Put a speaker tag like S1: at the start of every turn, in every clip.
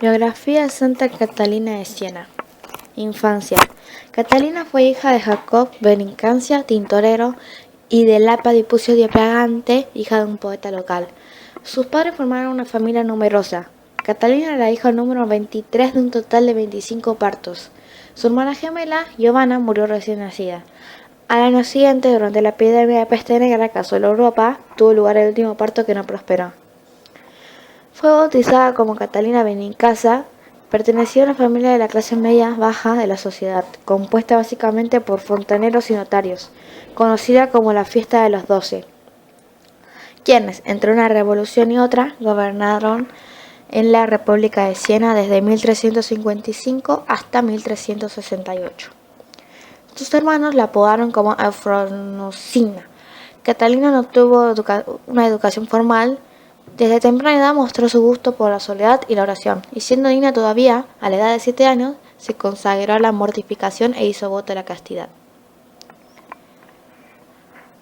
S1: Biografía de Santa Catalina de Siena. Infancia. Catalina fue hija de Jacob Benincancia, tintorero, y de Lapa di Pucio di Pagante, hija de un poeta local. Sus padres formaron una familia numerosa. Catalina era hija número 23 de un total de 25 partos. Su hermana gemela, Giovanna, murió recién nacida. Al año siguiente, durante la epidemia de peste negra que asoló Europa, tuvo lugar el último parto que no prosperó. Fue bautizada como Catalina Benincasa. Pertenecía a una familia de la clase media baja de la sociedad, compuesta básicamente por fontaneros y notarios, conocida como la Fiesta de los 12, quienes, entre una revolución y otra, gobernaron en la República de Siena desde 1355 hasta 1368. Sus hermanos la apodaron como Eufronosina. Catalina no tuvo una educación formal. Desde temprana edad mostró su gusto por la soledad y la oración, y siendo niña todavía, a la edad de 7 años, se consagró a la mortificación e hizo voto de la castidad.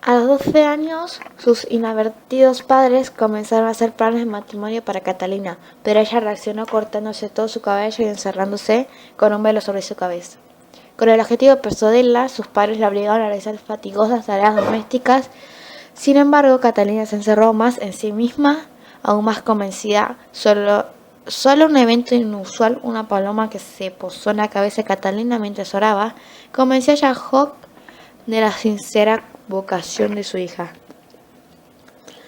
S1: A los 12 años, sus inadvertidos padres comenzaron a hacer planes de matrimonio para Catalina, pero ella reaccionó cortándose todo su cabello y encerrándose con un velo sobre su cabeza. Con el objetivo de persuadirla, sus padres la obligaron a realizar fatigosas tareas domésticas. Sin embargo, Catalina se encerró más en sí misma, aún más convencida. Solo un evento inusual, una paloma que se posó en la cabeza de Catalina mientras oraba, convenció a Jacob de la sincera vocación de su hija.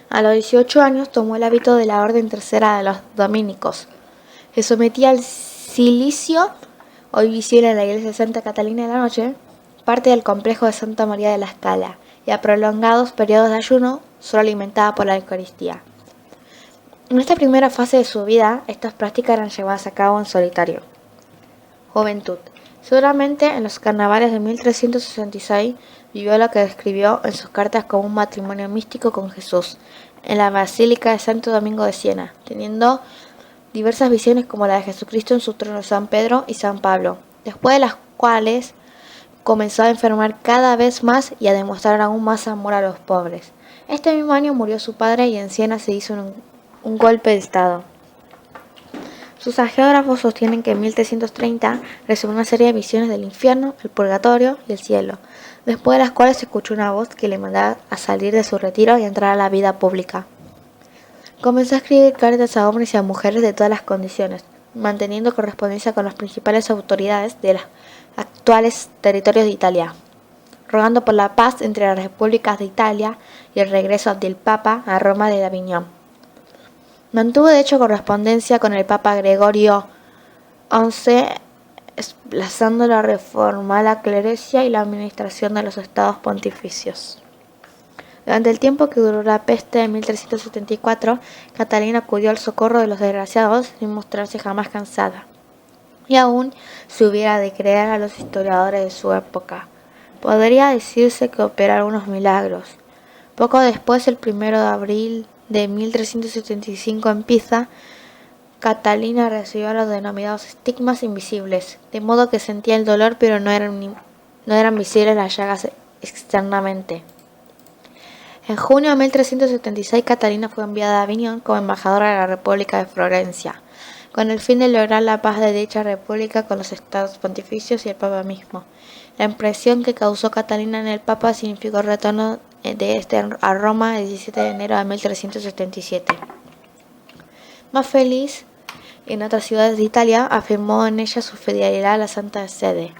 S1: A los 18 años tomó el hábito de la Orden Tercera de los Dominicos. Se sometía al cilicio, hoy visible en la iglesia de Santa Catalina de la Noche, parte del complejo de Santa María de la Scala, y a prolongados periodos de ayuno, solo alimentada por la Eucaristía. En esta primera fase de su vida, estas prácticas eran llevadas a cabo en solitario. Juventud. Seguramente en los carnavales de 1366 vivió lo que describió en sus cartas como un matrimonio místico con Jesús, en la Basílica de Santo Domingo de Siena, teniendo diversas visiones como la de Jesucristo en su trono de San Pedro y San Pablo, después de las cuales comenzó a enfermar cada vez más y a demostrar aún más amor a los pobres. Este mismo año murió su padre y en Siena se hizo un golpe de estado. Sus hagiógrafos sostienen que en 1330 recibió una serie de visiones del infierno, el purgatorio y el cielo, después de las cuales se escuchó una voz que le mandaba a salir de su retiro y entrar a la vida pública. Comenzó a escribir cartas a hombres y a mujeres de todas las condiciones, manteniendo correspondencia con las principales autoridades de los actuales territorios de Italia, rogando por la paz entre las repúblicas de Italia y el regreso del Papa a Roma de Aviñón. Mantuvo de hecho correspondencia con el Papa Gregorio XI, desplazando la reforma a la clerecía y la administración de los estados pontificios. Durante el tiempo que duró la peste de 1374, Catalina acudió al socorro de los desgraciados sin mostrarse jamás cansada. Y aún si hubiera de creer a los historiadores de su época, podría decirse que operó algunos milagros. Poco después, el 1 de abril de 1375 en Pisa, Catalina recibió los denominados estigmas invisibles, de modo que sentía el dolor pero no eran visibles las llagas externamente. En junio de 1376, Catalina fue enviada a Aviñón como embajadora de la República de Florencia, con el fin de lograr la paz de dicha república con los estados pontificios y el Papa mismo. La impresión que causó Catalina en el Papa significó el retorno de este a Roma el 17 de enero de 1377. Más feliz, en otras ciudades de Italia, afirmó en ella su fidelidad a la Santa Sede.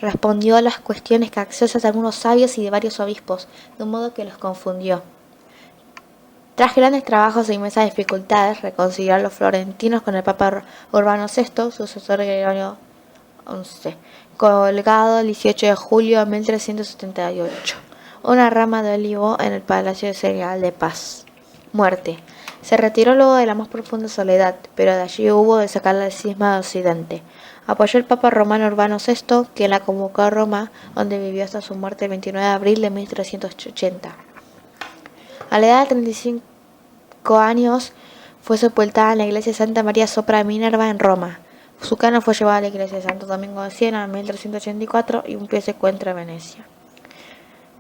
S1: Respondió a las cuestiones capciosas de algunos sabios y de varios obispos, de un modo que los confundió. Tras grandes trabajos e inmensas dificultades, reconcilió a los florentinos con el Papa Urbano VI, sucesor de Gregorio XI, colgado el 18 de julio de 1378, una rama de olivo en el Palacio Señal de Paz. Muerte. Se retiró luego de la más profunda soledad, pero de allí hubo de sacar la cisma de Occidente. Apoyó el Papa Romano Urbano VI, quien la convocó a Roma, donde vivió hasta su muerte el 29 de abril de 1380. A la edad de 35 años fue sepultada en la iglesia de Santa María sopra Minerva en Roma. Su cano fue llevado a la iglesia de Santo Domingo de Siena en 1384 y un pie se encuentra en Venecia.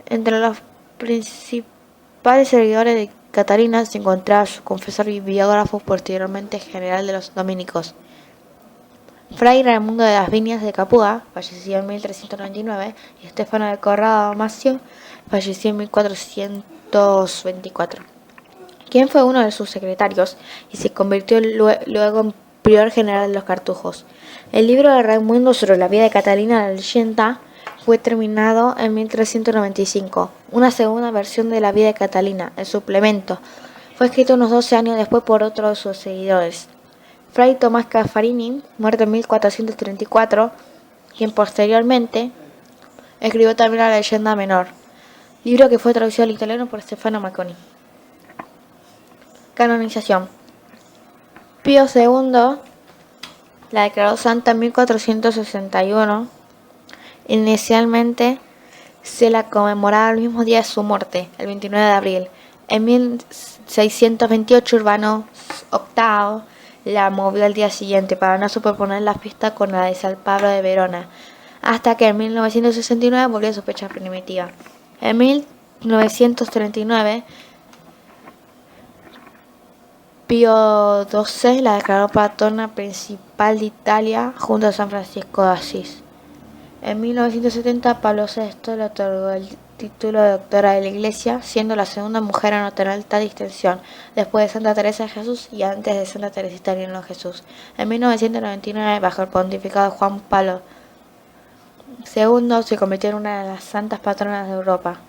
S1: Entre los principales seguidores de Catalina se encontraba su confesor y biógrafo, posteriormente general de los dominicos, Fray Raimundo de las Viñas de Capua falleció en 1399 y Estefano de Corrado Macio falleció en 1424, quien fue uno de sus secretarios y se convirtió luego en prior general de los Cartujos. El libro de Raimundo sobre la vida de Catalina la Leyenda fue terminado en 1395. Una segunda versión de la vida de Catalina, el suplemento, fue escrito unos 12 años después por otro de sus seguidores, Fray Tomás Caffarini, muerto en 1434, quien posteriormente escribió también la Leyenda Menor, libro que fue traducido al italiano por Stefano Macconi. Canonización. Pío II la declaró santa en 1461. Inicialmente se la conmemoraba el mismo día de su muerte, el 29 de abril. En 1628 Urbano VIII la movió al día siguiente para no superponer la fiesta con la de San Pablo de Verona, hasta que en 1969 volvió a su fecha primitiva. En 1939 Pío XII la declaró patrona principal de Italia junto a San Francisco de Asís. En 1970 Pablo VI le otorgó el título de doctora de la Iglesia, siendo la segunda mujer en obtener tal distinción, después de Santa Teresa de Jesús y antes de Santa Teresita del Niño Jesús. En 1999, bajo el pontificado de Juan Pablo II, se convirtió en una de las santas patronas de Europa.